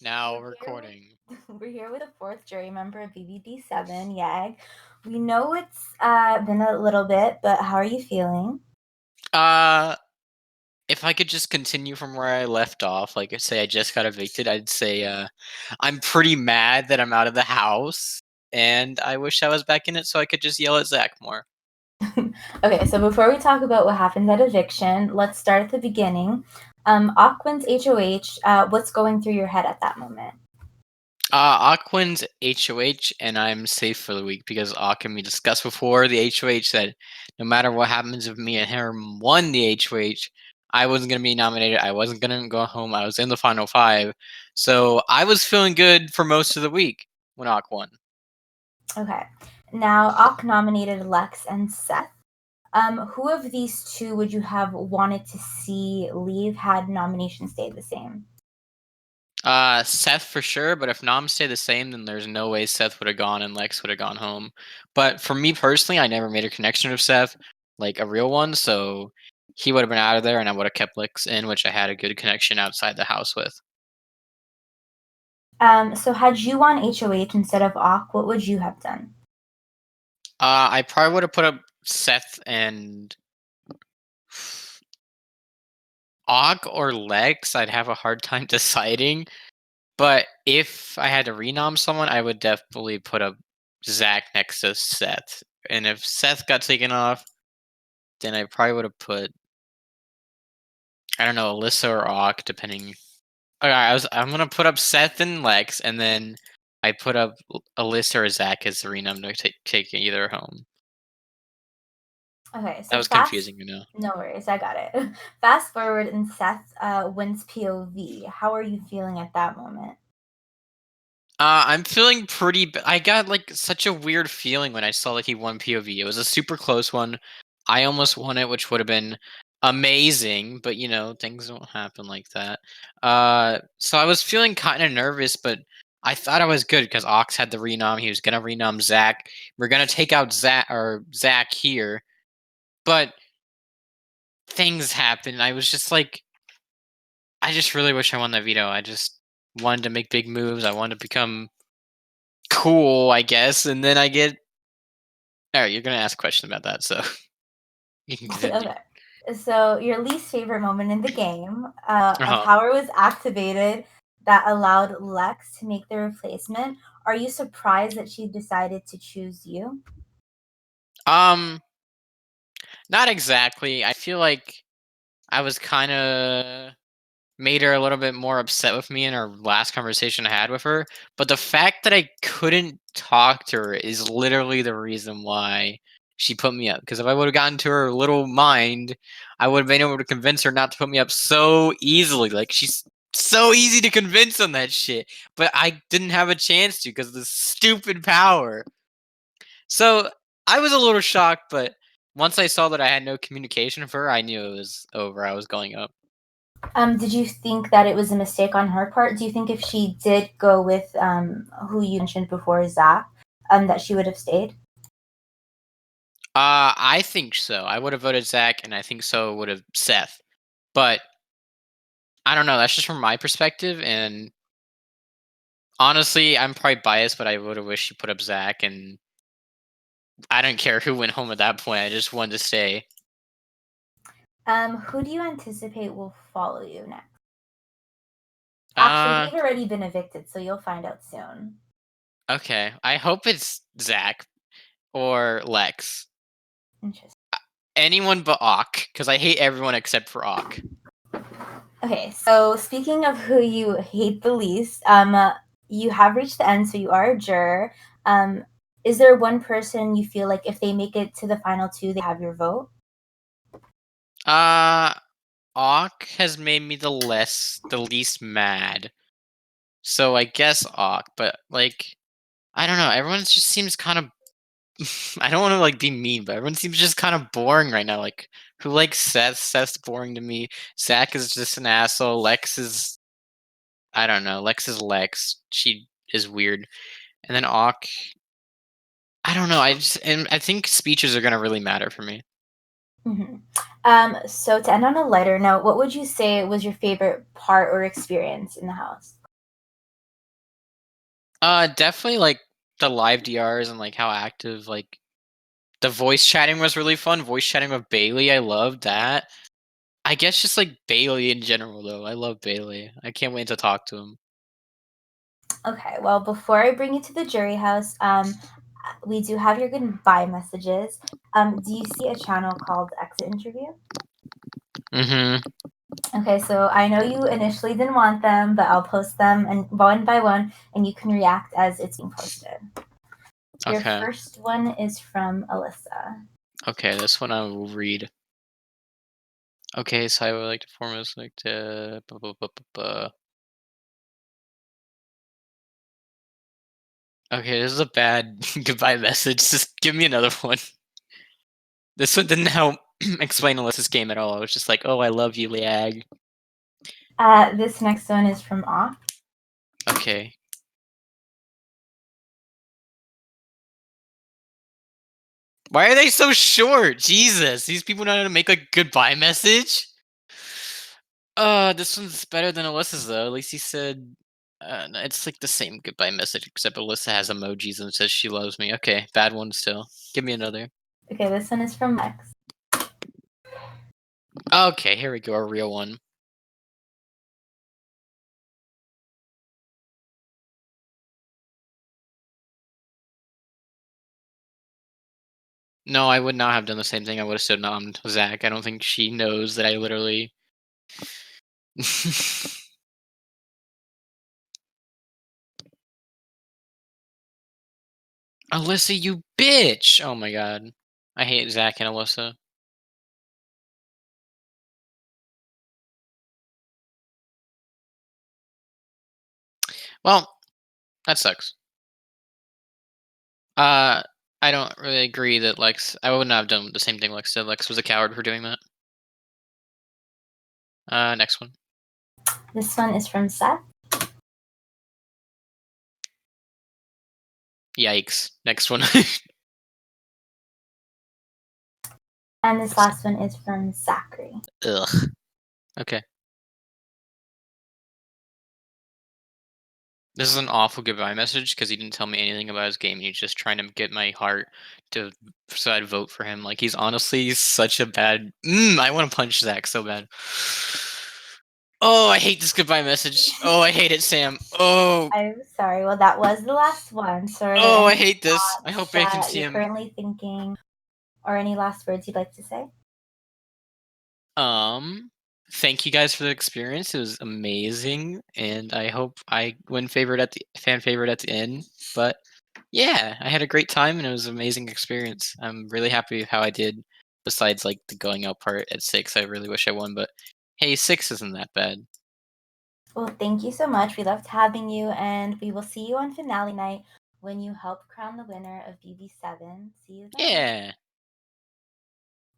Now We're here with recording. we're here with the fourth jury member of BBD7, Yag. We know it's been a little bit, but how are you feeling? Uh, if I could just continue from where I left off, like say I just got evicted, I'd say I'm pretty mad that I'm out of the house, and I wish I was back in it so I could just yell at Zach more. Okay, so before we talk about what happens at eviction, let's start at the beginning. Aquin's HOH, what's going through your head at that moment? Aquin's HOH, and I'm safe for the week because Aqu and we discussed before the HOH said no matter what happens if me and him won the HOH, I wasn't gonna be nominated. I wasn't gonna go home. I was in the final five, so I was feeling good for most of the week when Aqu won. Okay. Now, Ak nominated Lex and Seth. Who of these two would you have wanted to see leave had nominations stayed the same? Seth for sure, but if Nom stayed the same, then there's no way Seth would have gone and Lex would have gone home. But for me personally, I never made a connection with Seth, like a real one, so he would have been out of there and I would have kept Lex in, which I had a good connection outside the house with. So had you won HOH instead of Ak, what would you have done? I probably would have put up Seth and Og or Lex. I'd have a hard time deciding. But if I had to renom someone, I would definitely put up Zach next to Seth. And if Seth got taken off, then I probably would have put I don't know Alyssa or Auk, depending. Okay, I'm gonna put up Seth and Lex, and then I put up Alyssa or Zach as the renom to take either home. Okay, That so was confusing, you know. no worries, I got it. Fast forward and Seth wins POV. How are you feeling at that moment? I'm feeling pretty. I got like such a weird feeling when I saw like he won POV. It was a super close one. I almost won it, which would have been amazing, but you know things don't happen like that. So I was feeling kind of nervous, but I thought I was good because Ox had the renom. He was gonna renom Zach. We're gonna take out Zach here, but things happened. I was just like, I just really wish I won that veto. I just wanted to make big moves. I wanted to become cool, I guess, and then I get. All right, you're gonna ask a question about that, so you can continue. Okay. So your least favorite moment in the game, Uh a huh. power was activated that allowed Lex to make the replacement. Are you surprised that she decided to choose you? Um, not exactly. I feel like I was kind of made her a little bit more upset with me in our last conversation I had with her. But the fact that I couldn't talk to her is literally the reason why she put me up. Because if I would have gotten to her little mind, I would have been able to convince her not to put me up so easily. Like she's so easy to convince on that shit. But I didn't have a chance to because of this stupid power. So I was a little shocked, but once I saw that I had no communication with her, I knew it was over. I was going up. Did you think that it was a mistake on her part? Do you think if she did go with who you mentioned before, Zach, that she would have stayed? I think so. I would have voted Zach, and I think so would have Seth. But I don't know. That's just from my perspective, and honestly, I'm probably biased, but I would have wished she put up Zach, and I don't care who went home at that point. I just wanted to stay. Who do you anticipate will follow you next? Actually, Uh, they've already been evicted, so you'll find out soon. okay. I hope it's Zach or Lex. Interesting. Anyone but Ock, because I hate everyone except for Ock. Okay, so speaking of who you hate the least, you have reached the end, so you are a juror. Um, is there one person you feel like if they make it to the final two, they have your vote? Uh, Ock has made me the least mad. So I guess Ock, but like I don't know. Everyone just seems kind of. I don't want to like be mean, but everyone seems just kind of boring right now. Like who likes Seth? Seth's boring to me. Zach is just an asshole. Lex is I don't know. Lex is Lex. She is weird. And then Ock. I don't know. I think speeches are gonna really matter for me. Mhm. So to end on a lighter note, what would you say was your favorite part or experience in the house? Definitely like the live DRs and like how active like the voice chatting was really fun. Voice chatting with Bailey, I loved that. I guess just like Bailey in general though. I love Bailey. I can't wait to talk to him. Okay, well, before I bring you to the jury house, we do have your goodbye messages. Do you see a channel called Exit Interview? Mm-hmm. Okay, so I know you initially didn't want them, but I'll post them and one by one, and you can react as it's being posted. Your Okay. first one is from Alyssa. Okay, this one I will read. Okay, so I would like to form this like to Okay, this is a bad goodbye message. Just give me another one. This one didn't help explain Alyssa's game at all. It was just like, oh, I love you, Liag. This next one is from Off. Okay. Why are they so short? Jesus, these people know how to make a goodbye message. This one's better than Alyssa's though. At least he said, no, it's like the same goodbye message except Alyssa has emojis and says she loves me. Okay, bad one still. Give me another. Okay, this one is from Lex. Okay, here we go, a real one. No, I would not have done the same thing. I would have stood nommed Zach. I don't think she knows that I literally. Alyssa, you bitch! Oh my god. I hate Zach and Alyssa. Well, that sucks. Uh, I don't really agree that Lex. I wouldn't have done the same thing Lex did. Lex was a coward for doing that. Next one. This one is from Seth. Yikes. Next one. And this last one is from Zachary. Ugh. Okay. This is an awful goodbye message because he didn't tell me anything about his game. He's just trying to get my heart to so I'd vote for him. Like he's honestly such a bad. I want to punch Zach so bad. Oh, I hate this goodbye message. Oh, I hate it, Sam. Oh, I'm sorry. Well, that was the last one. So, are there oh, I any hate this. I thoughts hope I can that see you're him. currently thinking, or any last words you'd like to say? Thank you guys for the experience. It was amazing, and I hope I win favorite at the fan favorite at the end. But yeah, I had a great time, and it was an amazing experience. I'm really happy with how I did. Besides, like the going out part at 6, I really wish I won. But hey, 6 isn't that bad. Well, thank you so much. We loved having you, and we will see you on finale night when you help crown the winner of BB7. See you then. Yeah.